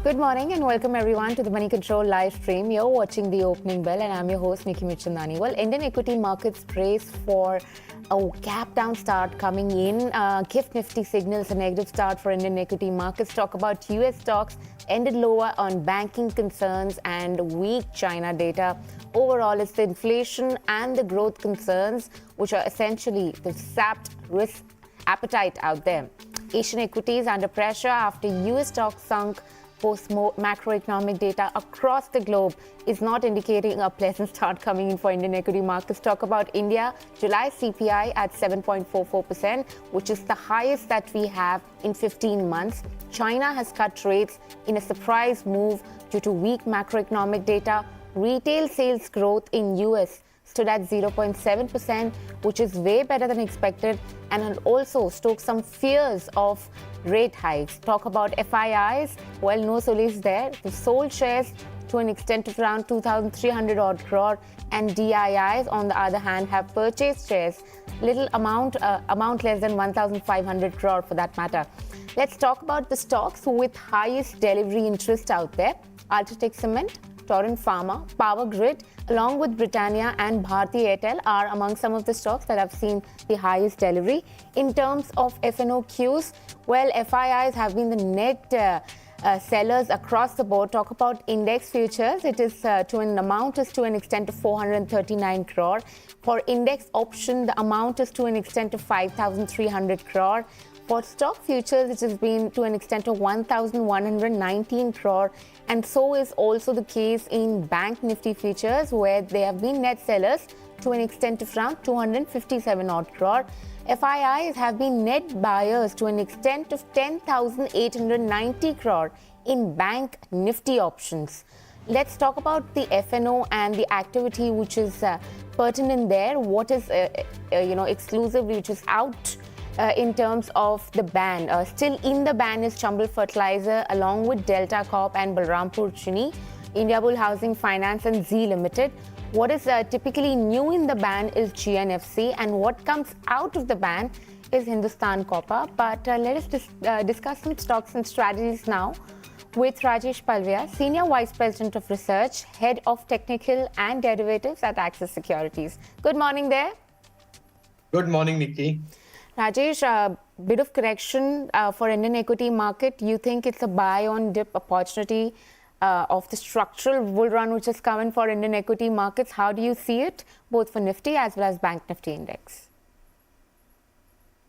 Good morning and welcome everyone to the Moneycontrol live stream. You're watching the opening bell and I'm your host Nickey Mirchandani. Well, Indian equity markets brace for a gap down start coming in. GIFT Nifty signals a negative start for Indian equity markets. Talk about US stocks ended lower on banking concerns and weak China data. Overall, it's the inflation and the growth concerns which are essentially the sapped risk appetite out there. Asian equities under pressure after US stocks sunk. Post macroeconomic data across the globe is not indicating a pleasant start coming in for Indian equity markets. Talk about India, July CPI at 7.44%, which is the highest that we have in 15 months. China has cut rates in a surprise move due to weak macroeconomic data. Retail sales growth in US stood at 0.7%, which is way better than expected, and also stoked some fears of rate hikes. Talk about FIIs. Well, no solace there. They've sold shares to an extent of around 2,300 odd crore, and DIIs, on the other hand, have purchased shares, little amount less than 1,500 crore for that matter. Let's talk about the stocks with highest delivery interest out there. Ultratech Cement, Torrent Pharma, Power Grid, along with Britannia and Bharti Airtel are among some of the stocks that have seen the highest delivery. In terms of FNOQs, well, FIIs have been the net sellers across the board. Talk about index futures. It is to an extent of 439 crore. For index option, the amount is to an extent of 5,300 crore. For stock futures, it has been to an extent of 1,119 crore, and so is also the case in Bank Nifty futures, where they have been net sellers to an extent of around 257 odd crore. FIIs have been net buyers to an extent of 10,890 crore in Bank Nifty options. Let's talk about the FNO and the activity which is pertinent there. What is exclusive, which is out in terms of the ban. Still in the ban is Chambal Fertilizer along with Delta Corp and Balrampur Chini, Indiabull Housing Finance and Z Limited. What is typically new in the ban is GNFC, and what comes out of the ban is Hindustan Copper. But let us discuss some stocks and strategies now with Rajesh Palviya, Senior Vice President of Research, Head of Technical and Derivatives at Axis Securities. Good morning there. Good morning, Nickey. Rajesh, a bit of correction for Indian equity market. You think it's a buy on dip opportunity of the structural bull run which is coming for Indian equity markets? How do you see it, both for Nifty as well as Bank Nifty index?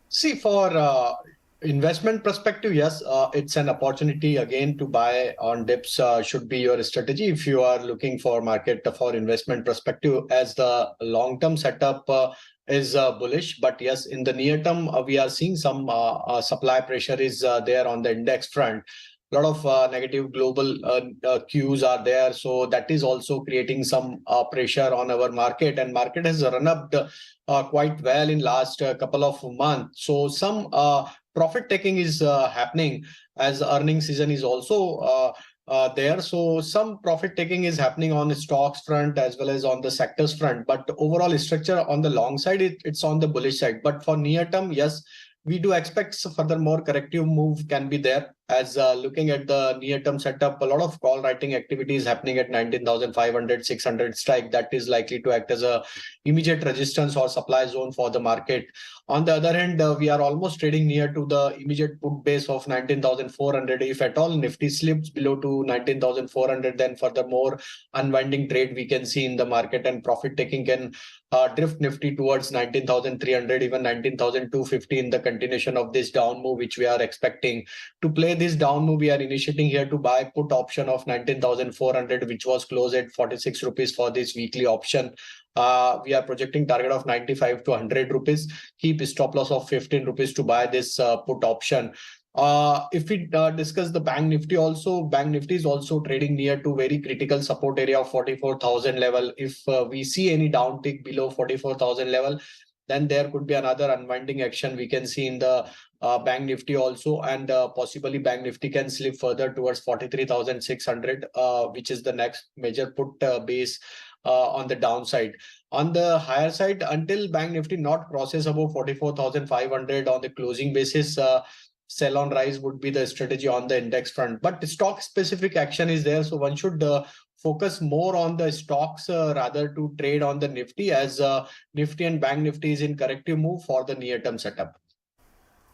See, for investment perspective, yes, it's an opportunity again to buy on dips should be your strategy if you are looking for market for investment perspective, as the long-term setup is bullish. But yes, in the near term, we are seeing some supply pressure is there on the index front. A lot of negative global cues are there. So that is also creating some pressure on our market. And market has run up quite well in last couple of months. So some profit taking is happening as earnings season is also there. So some profit taking is happening on the stocks front as well as on the sectors front. But overall structure on the long side, it's on the bullish side. But for near term, yes, we do expect further more corrective move can be there. As looking at the near-term setup, a lot of call writing activity is happening at 19,500, 600 strike. That is likely to act as a immediate resistance or supply zone for the market. On the other hand, we are almost trading near to the immediate put base of 19,400. If at all Nifty slips below to 19,400, then furthermore unwinding trade we can see in the market, and profit taking can drift Nifty towards 19,300, even 19,250 in the continuation of this down move, which we are expecting. To play this down move, we are initiating here to buy put option of 19,400, which was closed at 46 rupees for this weekly option. We are projecting target of 95 to 100 rupees. Keep stop loss of 15 rupees to buy this put option. If we discuss the Bank Nifty also, Bank Nifty is also trading near to very critical support area of 44,000 level. If we see any downtick below 44,000 level, then there could be another unwinding action we can see in the Bank Nifty also, and possibly Bank Nifty can slip further towards 43,600, which is the next major put base on the downside. On the higher side, until Bank Nifty not crosses above 44,500 on the closing basis, sell on rise would be the strategy on the index front. But stock specific action is there. So one should focus more on the stocks rather to trade on the Nifty, as Nifty and Bank Nifty is in corrective move for the near term setup.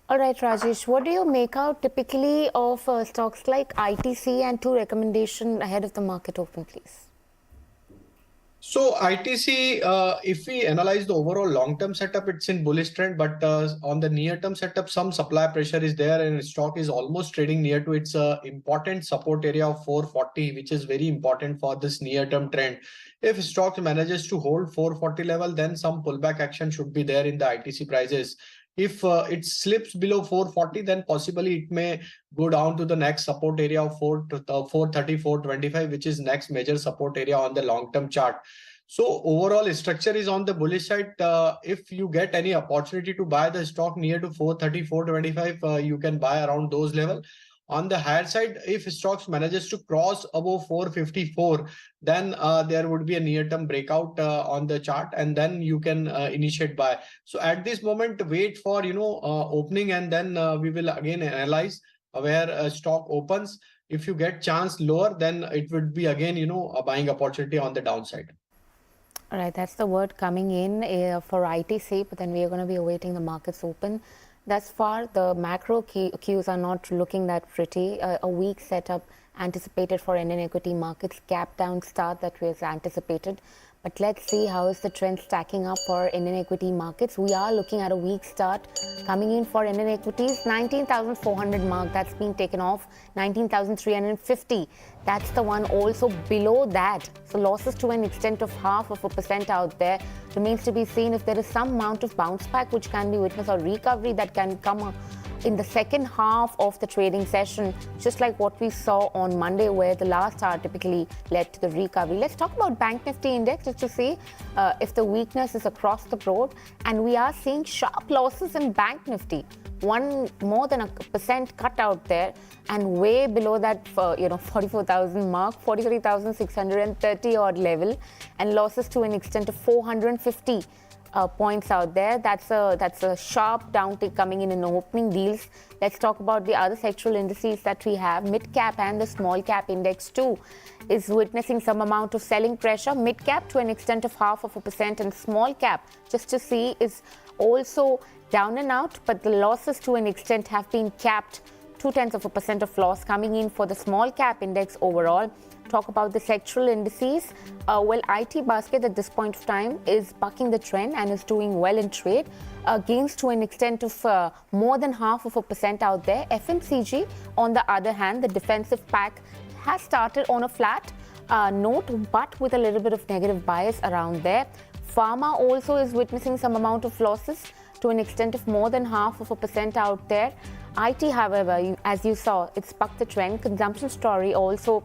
All right, Rajesh, what do you make out typically of stocks like ITC, and two recommendation ahead of the market open, please? So ITC, if we analyze the overall long-term setup, it's in bullish trend, but on the near-term setup, some supply pressure is there, and stock is almost trading near to its important support area of 440, which is very important for this near-term trend. If stock manages to hold 440 level, then some pullback action should be there in the ITC prices. If it slips below 440, then possibly it may go down to the next support area of 430, 425, which is next major support area on the long-term chart. So overall structure is on the bullish side. If you get any opportunity to buy the stock near to 430, 425, you can buy around those level. On the higher side, if stocks manages to cross above 454, then there would be a near-term breakout on the chart, and then you can initiate buy. So at this moment, wait for opening, and then we will again analyze where a stock opens. If you get chance lower, then it would be again a buying opportunity on the downside. All right, that's the word coming in for ITC, but then we are going to be awaiting the markets open. Thus far, the macro cues are not looking that pretty. A weak setup anticipated for Indian equity markets, gap down start that was anticipated. But let's see how is the trend stacking up for Indian equity markets. We are looking at a weak start coming in for Indian equities. 19,400 mark, that's been taken off. 19,350, that's the one also below that. So losses to an extent of 0.5% out there. Remains to be seen if there is some amount of bounce back which can be witnessed, or recovery that can come in the second half of the trading session, just like what we saw on Monday, where the last hour typically led to the recovery. Let's talk about Bank Nifty index just to see if the weakness is across the board. And we are seeing sharp losses in Bank Nifty. More than 1% cut out there, and way below that 44,000 mark, 43,630 odd level, and losses to an extent of 450 points out there. That's a sharp downtick coming in opening deals. Let's talk about the other sectoral indices that we have. Mid cap and the small cap index too is witnessing some amount of selling pressure. Mid cap to an extent of 0.5%, and small cap, just to see, is also down and out, but the losses to an extent have been capped. 0.2% of loss coming in for the small cap index overall. Talk about the sectoral indices. Well, IT basket at this point of time is bucking the trend and is doing well in trade. Gains to an extent of more than 0.5% out there. FMCG, on the other hand, the defensive pack has started on a flat note, but with a little bit of negative bias around there. Pharma also is witnessing some amount of losses to an extent of more than 0.5% out there. IT, however, as you saw, it's bucked the trend. Consumption story also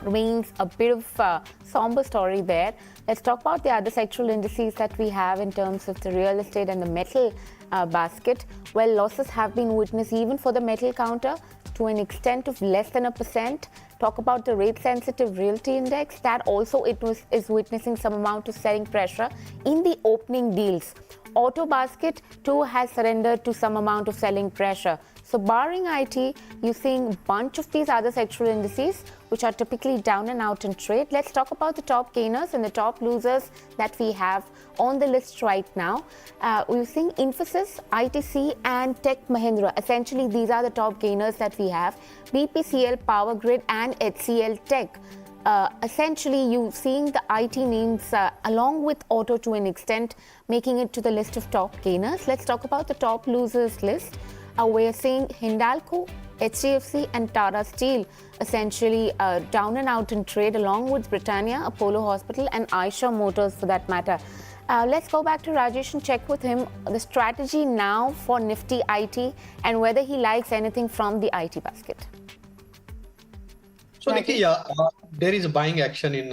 remains a bit of somber story there. Let's talk about the other sectoral indices that we have in terms of the real estate and the metal basket. Well, losses have been witnessed even for the metal counter to an extent of less than 1%. Talk about the rate sensitive realty index, that also is witnessing some amount of selling pressure in the opening deals. Auto basket too has surrendered to some amount of selling pressure. So barring IT, you're seeing a bunch of these other sectoral indices which are typically down and out in trade. Let's talk about the top gainers and the top losers that we have on the list right now. We're seeing Infosys, ITC and Tech Mahindra. Essentially, these are the top gainers that we have. BPCL, Power Grid and HCL Tech. Essentially, you seeing the IT names along with auto to an extent making it to the list of top gainers. Let's talk about the top losers list. We're seeing Hindalco, HDFC and Tata Steel essentially down and out in trade, along with Britannia, Apollo Hospital and Eicher Motors for that matter. Let's go back to Rajesh and check with him the strategy now for Nifty IT and whether he likes anything from the IT basket. So Nickey, there is a buying action in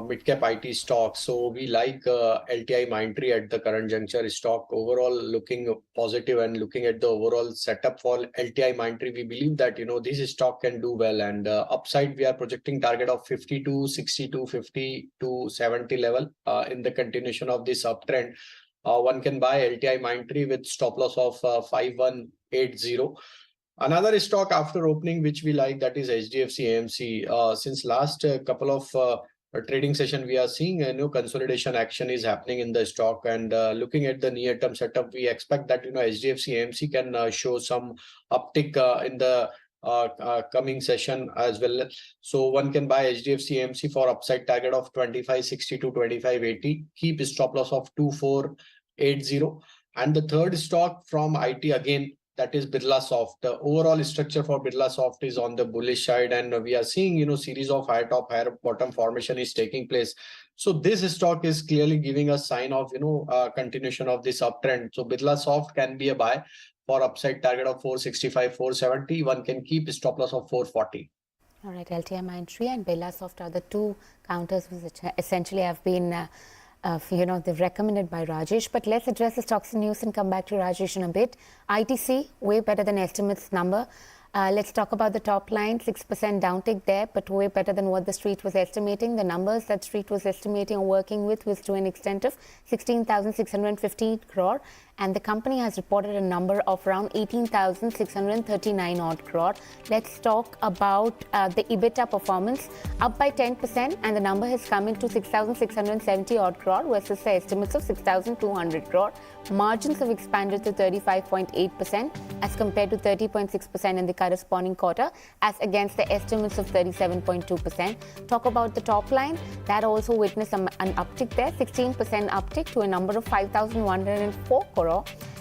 mid-cap IT stocks. So we like LTI Mindtree at the current juncture. Stock overall looking positive, and looking at the overall setup for LTI Mindtree, we believe that this stock can do well. And upside, we are projecting target of 50 to 60 to 50 to 70 level in the continuation of this uptrend. One can buy LTI Mindtree with stop loss of 5180. Another stock after opening which we like, that is HDFC AMC. Since last couple of trading session, we are seeing a new consolidation action is happening in the stock, and looking at the near term setup, we expect that HDFC AMC can show some uptick in the coming session as well. So one can buy HDFC AMC for upside target of 2560 to 2580. Keep stop loss of 2480. And the third stock from IT again, that is Birlasoft. The overall structure for Birlasoft is on the bullish side, and we are seeing series of higher top, higher bottom formation is taking place. So this stock is clearly giving a sign of continuation of this uptrend. So Birlasoft can be a buy for upside target of 465, 470. One can keep stop loss of 440. All right, LTM entry and Birlasoft are the two counters which essentially have been they're recommended by Rajesh. But let's address the stocks and news and come back to Rajesh in a bit. ITC, way better than estimates number. Let's talk about the top line, 6% downtick there, but way better than what the street was estimating. The numbers that street was estimating or working with was to an extent of 16,650 crore. And the company has reported a number of around 18,639 odd crore. Let's talk about the EBITDA performance, up by 10%, and the number has come into 6,670 odd crore versus the estimates of 6,200 crore. Margins have expanded to 35.8% as compared to 30.6% in the corresponding quarter, as against the estimates of 37.2%. Talk about the top line, that also witnessed an uptick there, 16% uptick to a number of 5,104 crore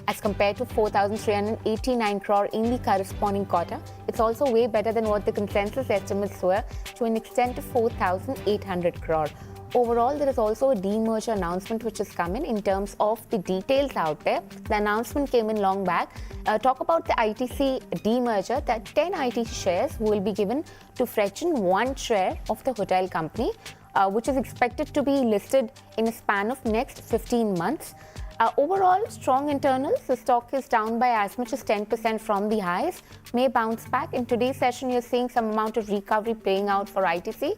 as compared to 4,389 crore in the corresponding quarter. It's also way better than what the consensus estimates were, to an extent of 4,800 crore. Overall, there is also a demerger announcement which has come in terms of the details out there. The announcement came in long back. Talk about the ITC demerger, that 10 ITC shares will be given to Frechin, 1 share of the hotel company, which is expected to be listed in a span of next 15 months. Overall, strong internals. The stock is down by as much as 10% from the highs, may bounce back. In today's session, you're seeing some amount of recovery playing out for ITC,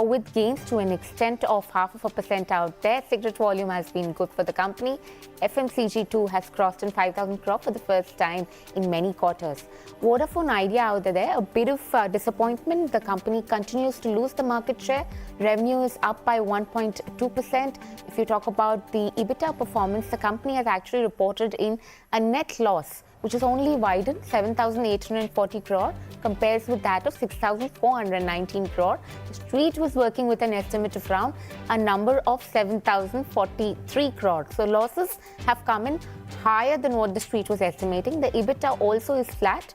with gains to an extent of 0.5% out there. Cigarette volume has been good for the company. FMCG too has crossed in 5,000 crore for the first time in many quarters. Vodafone Idea out there, a bit of disappointment. The company continues to lose the market share. Revenue is up by 1.2%. If you talk about the EBITDA performance, the company has actually reported in a net loss, which is only widened, 7,840 crore, compares with that of 6,419 crore. The street was working with an estimate of around a number of 7,043 crore. So losses have come in higher than what the street was estimating. The EBITDA also is flat,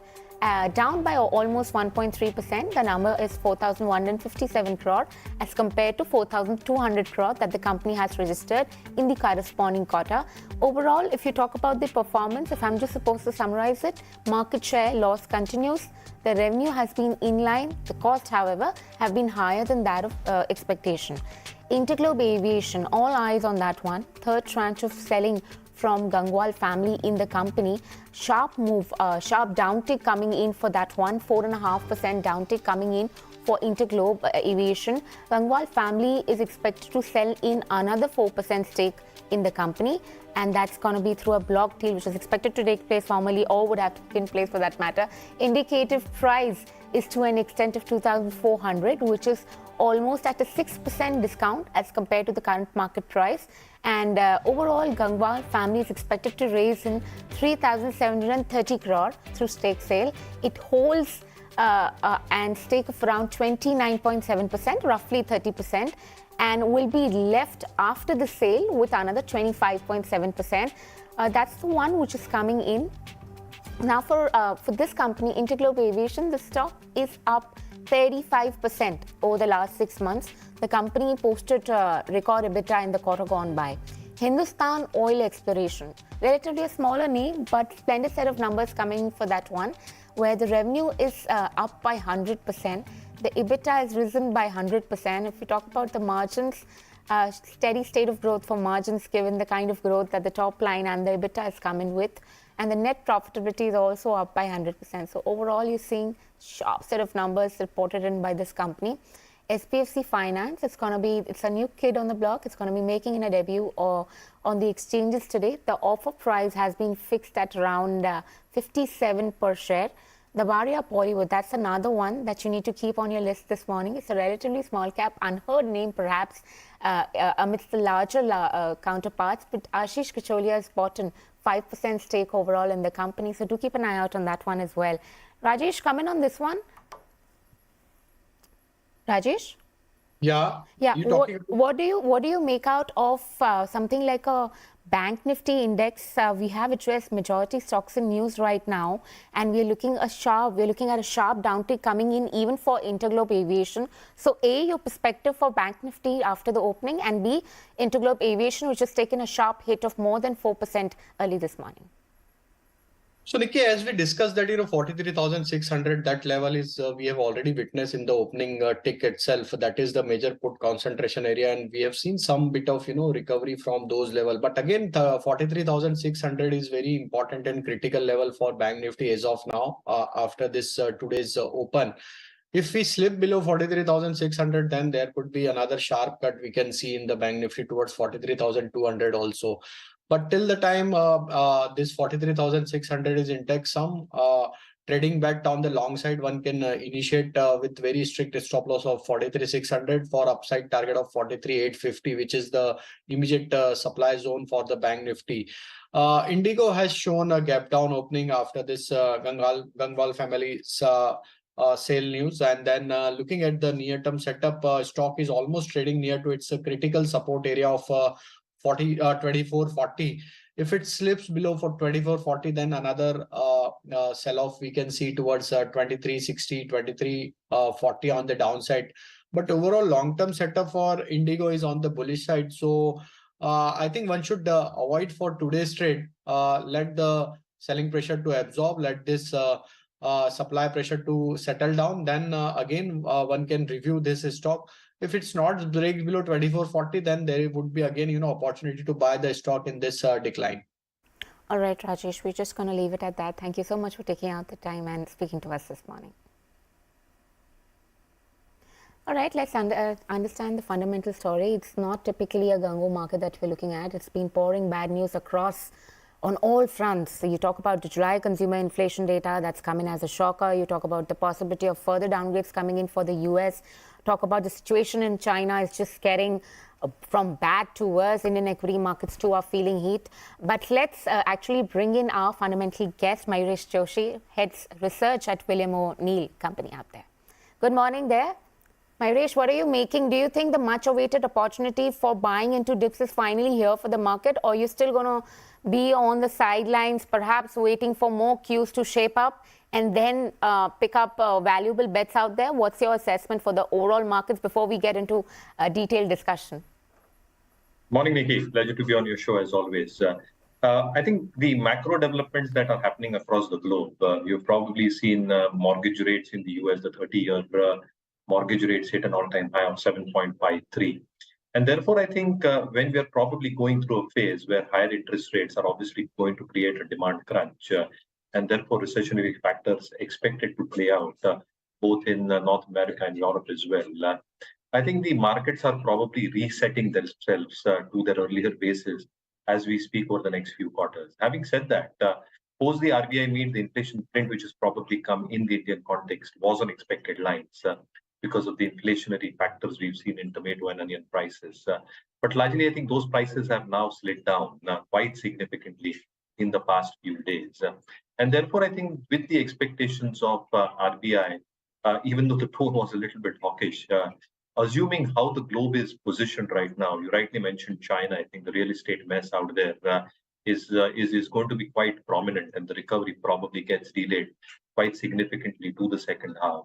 down by almost 1.3%. The number is 4,157 crore as compared to 4,200 crore that the company has registered in the corresponding quarter. Overall, if you talk about the performance, if I'm just supposed to summarize it, market share loss continues. The revenue has been in line. The cost, however, have been higher than that of expectation. Interglobe Aviation, all eyes on that one. Third tranche of selling from Gangwal family in the company. Sharp move, sharp downtick coming in for that one. 4.5% downtick coming in for Interglobe Aviation. Gangwal family is expected to sell in another 4% stake in the company, and that's going to be through a block deal which is expected to take place formally, or would have taken place for that matter. Indicative price is to an extent of 2,400, which is almost at a 6% discount as compared to the current market price. And overall, Gangwal family is expected to raise in 3,730 crore through stake sale. It holds and stake of around 29.7%, roughly 30%, and will be left after the sale with another 25.7%. That's the one which is coming in. Now for this company, Interglobe Aviation, the stock is up 35% over the last 6 months. The company posted record EBITDA in the quarter gone by. Hindustan Oil Exploration, relatively a smaller name, but splendid set of numbers coming for that one, where the revenue is up by 100%. The EBITDA has risen by 100%. If we talk about the margins, steady state of growth for margins given the kind of growth that the top line and the EBITDA has come in with. And the net profitability is also up by 100%. So overall, you're seeing sharp set of numbers reported in by this company. SBF Finance, it's a new kid on the block. It's going to be making a debut on the exchanges today. The offer price has been fixed at around 57 per share. The Varia Bollywood, that's another one that you need to keep on your list this morning. It's a relatively small cap, unheard name perhaps amidst the larger counterparts, but Ashish Kacholia has bought a 5% stake overall in the company, so do keep an eye out on that one as well. Rajesh, come in on this one. Rajesh? Yeah. Yeah. What do you make out of something like a Bank Nifty index? We have addressed majority stocks in news right now, and we're looking at a sharp downtick coming in even for Interglobe Aviation. So, A, your perspective for Bank Nifty after the opening, and B, Interglobe Aviation, which has taken a sharp hit of more than 4% early this morning. So, Nickey, as we discussed that, 43,600, that level is, we have already witnessed in the opening tick itself. That is the major put concentration area. And we have seen some bit of, recovery from those level. But again, the 43,600 is very important and critical level for Bank Nifty as of now, after this today's open. If we slip below 43,600, then there could be another sharp cut we can see in the Bank Nifty towards 43,200 also. But till the time this 43,600 is intact, some trading bet on the long side one can initiate with very strict stop loss of 43,600 for upside target of 43,850, which is the immediate supply zone for the Bank Nifty. Indigo has shown a gap down opening after this Gangwal family's sale news, and then looking at the near-term setup, stock is almost trading near to its critical support area of 2440. If it slips below for 2440, then another sell-off we can see towards 2360, 2340 on the downside. But overall long-term setup for Indigo is on the bullish side. So I think one should avoid for today's trade. Let the selling pressure to absorb, let this supply pressure to settle down. Then again, one can review this stock. If it's not breaks below 2440, then there would be again, opportunity to buy the stock in this decline. All right, Rajesh, we're just going to leave it at that. Thank you so much for taking out the time and speaking to us this morning. All right, let's understand the fundamental story. It's not typically a gung-ho market that we're looking at. It's been pouring bad news across on all fronts. So you talk about the July consumer inflation data that's coming as a shocker. You talk about the possibility of further downgrades coming in for the US. Talk about the situation in China is just getting from bad to worse. Indian equity markets too are feeling heat. But let's actually bring in our fundamental guest, Mayuresh Joshi, heads research at William O'Neill company out there. Good morning there. Mayuresh, what are you making? Do you think the much awaited opportunity for buying into dips is finally here for the market, or are you still going to be on the sidelines, perhaps waiting for more cues to shape up and then pick up valuable bets out there? What's your assessment for the overall markets before we get into a detailed discussion? Morning, Nickey. Pleasure to be on your show as always. I think the macro developments that are happening across the globe, you've probably seen mortgage rates in the US, the 30-year mortgage rates hit an all-time high of 7.53. And therefore, I think when we are probably going through a phase where higher interest rates are obviously going to create a demand crunch, and therefore recessionary factors expected to play out both in North America and Europe as well. I think the markets are probably resetting themselves to their earlier bases as we speak over the next few quarters. Having said that, post the RBI meet, the inflation print, which has probably come in the Indian context, was on expected lines because of the inflationary factors we've seen in tomato and onion prices. But largely, I think those prices have now slid down quite significantly in the past few days. And therefore, I think with the expectations of RBI, even though the tone was a little bit hawkish, assuming how the globe is positioned right now, you rightly mentioned China. I think the real estate mess out there is going to be quite prominent, and the recovery probably gets delayed quite significantly to the second half,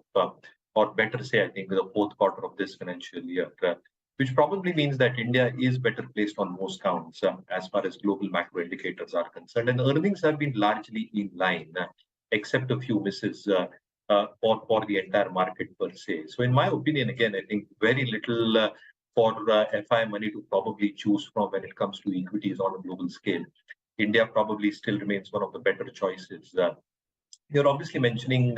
or better say, I think the fourth quarter of this financial year, which probably means that India is better placed on most counts as far as global macro indicators are concerned. And earnings have been largely in line, except a few misses for the entire market per se. So in my opinion, again, I think very little for FI money to probably choose from when it comes to equities on a global scale. India probably still remains one of the better choices. You're obviously mentioning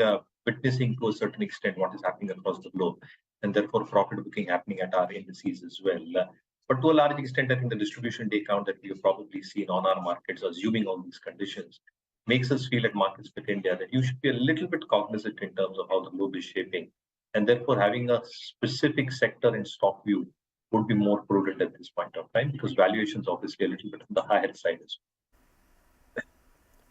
witnessing to a certain extent what is happening across the globe, and therefore profit booking happening at our indices as well. But to a large extent, I think the distribution day count that we have probably seen on our markets, assuming all these conditions, makes us feel at Markets with India that you should be a little bit cognizant in terms of how the globe is shaping. And therefore, having a specific sector and stock view would be more prudent at this point of time, because valuations obviously a little bit on the higher side as well.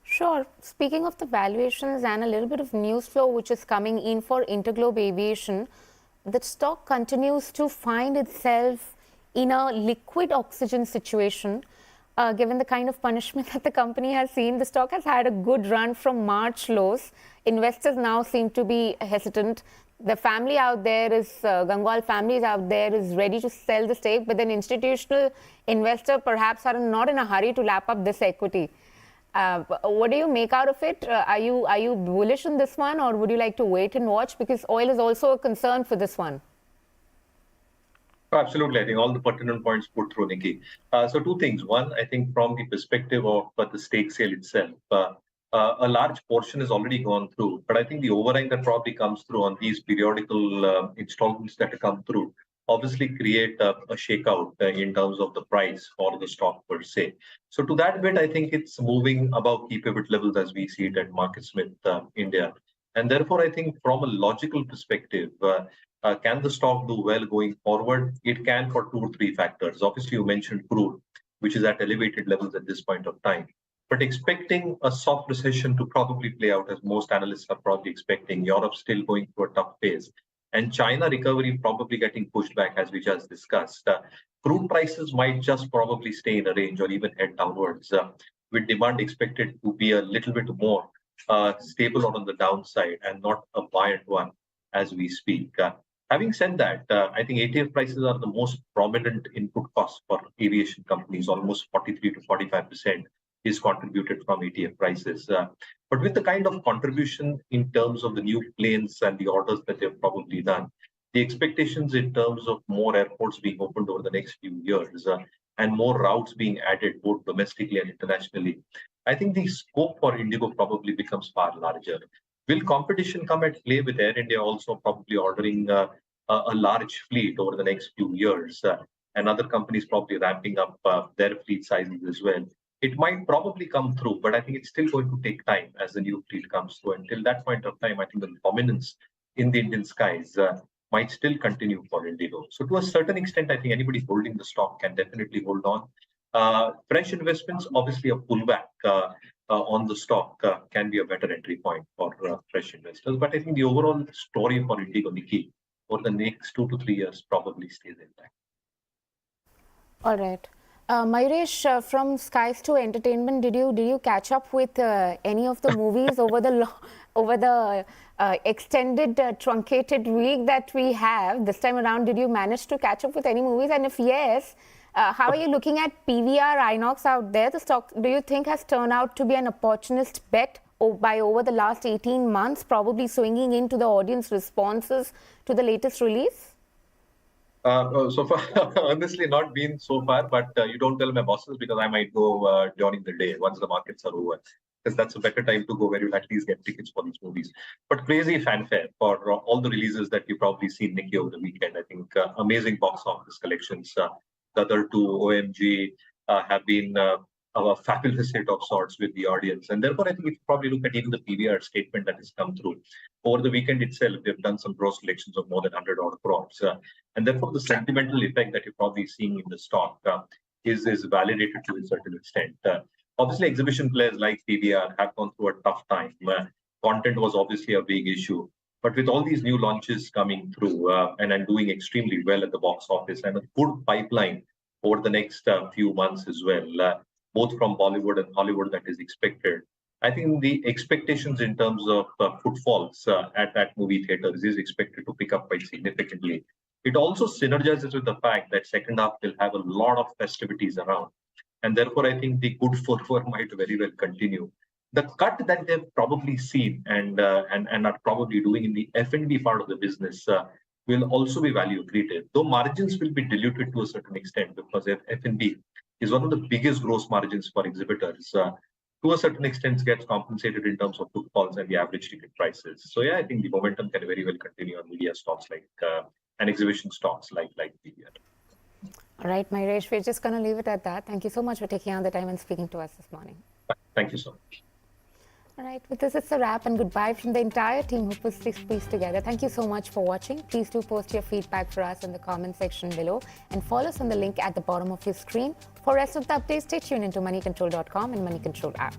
Sure. Speaking of the valuations and a little bit of news flow which is coming in for Interglobe Aviation, the stock continues to find itself in a liquid oxygen situation. Given the kind of punishment that the company has seen, the stock has had a good run from March lows. Investors now seem to be hesitant. The family out there is, Gangwal families out there is ready to sell the stake, but then institutional investor perhaps are not in a hurry to lap up this equity. What do you make out of it? Are you bullish on this one, or would you like to wait and watch? Because oil is also a concern for this one. Absolutely. I think all the pertinent points put through, Nickey. So two things. One, I think from the perspective of the stake sale itself, a large portion has already gone through. But I think the overhang that probably comes through on these periodical installments that come through obviously create a shakeout in terms of the price for the stock per se. So to that bit, I think it's moving above key pivot levels as we see it at Markets with India. And therefore, I think from a logical perspective, can the stock do well going forward? It can for 2 or 3 factors. Obviously, you mentioned crude, which is at elevated levels at this point of time. But expecting a soft recession to probably play out, as most analysts are probably expecting, Europe still going through a tough phase, and China recovery probably getting pushed back, as we just discussed. Crude prices might just probably stay in a range or even head downwards, with demand expected to be a little bit more stable or on the downside and not a buoyant one as we speak. Having said that, I think ATF prices are the most prominent input cost for aviation companies. Almost 43 to 45% is contributed from ATF prices. But with the kind of contribution in terms of the new planes and the orders that they've probably done, the expectations in terms of more airports being opened over the next few years and more routes being added both domestically and internationally, I think the scope for Indigo probably becomes far larger. Will competition come at play with Air India also probably ordering a large fleet over the next few years, and other companies probably ramping up their fleet sizes as well? It might probably come through, but I think it's still going to take time as the new fleet comes through. Until that point of time, I think the dominance in the Indian skies might still continue for Indigo. So to a certain extent, I think anybody holding the stock can definitely hold on. Fresh investments, obviously a pullback on the stock can be a better entry point for fresh investors. But I think the overall story for Indigo, Nickey, for the next 2 to 3 years probably stays intact. All right. Mayuresh, from Skies to Entertainment, did you catch up with any of the movies over the extended truncated week that we have this time around? Did you manage to catch up with any movies? And if yes, how are you looking at PVR Inox out there? The stock, do you think, has turned out to be an opportunist bet by over the last 18 months, probably swinging into the audience responses to the latest release? So far, honestly, not been so far, but you don't tell my bosses, because I might go during the day once the markets are over, because that's a better time to go where you'll at least get tickets for these movies. But crazy fanfare for all the releases that you've probably seen, Nickey, over the weekend. I think amazing box office collections. The other two, OMG, have been a fabulous hit of sorts with the audience. And therefore, I think if you probably look at even the PVR statement that has come through, over the weekend itself, they've done some gross collections of more than 100 odd crores. And therefore, the sentimental effect that you're probably seeing in the stock is validated to a certain extent. Obviously, exhibition players like PVR have gone through a tough time. Content was obviously a big issue. But with all these new launches coming through and doing extremely well at the box office, and a good pipeline over the next few months as well, both from Bollywood and Hollywood that is expected, I think the expectations in terms of footfalls at movie theaters is expected to pick up quite significantly. It also synergizes with the fact that second half will have a lot of festivities around. And therefore, I think the good fervor might very well continue. The cut that they've probably seen and are probably doing in the F&B part of the business will also be value accretive, though margins will be diluted to a certain extent, because F&B is one of the biggest gross margins for exhibitors. To a certain extent, gets compensated in terms of footfalls and the average ticket prices. So yeah, I think the momentum can very well continue on media stocks like and exhibition stocks like PVR. All right, Mayuresh, we're just going to leave it at that. Thank you so much for taking out the time and speaking to us this morning. Thank you so much. All right, with this, it's a wrap, and goodbye from the entire team who puts this piece together. Thank you so much for watching. Please do post your feedback for us in the comment section below and follow us on the link at the bottom of your screen. For rest of the updates, stay tuned into moneycontrol.com and Moneycontrol app.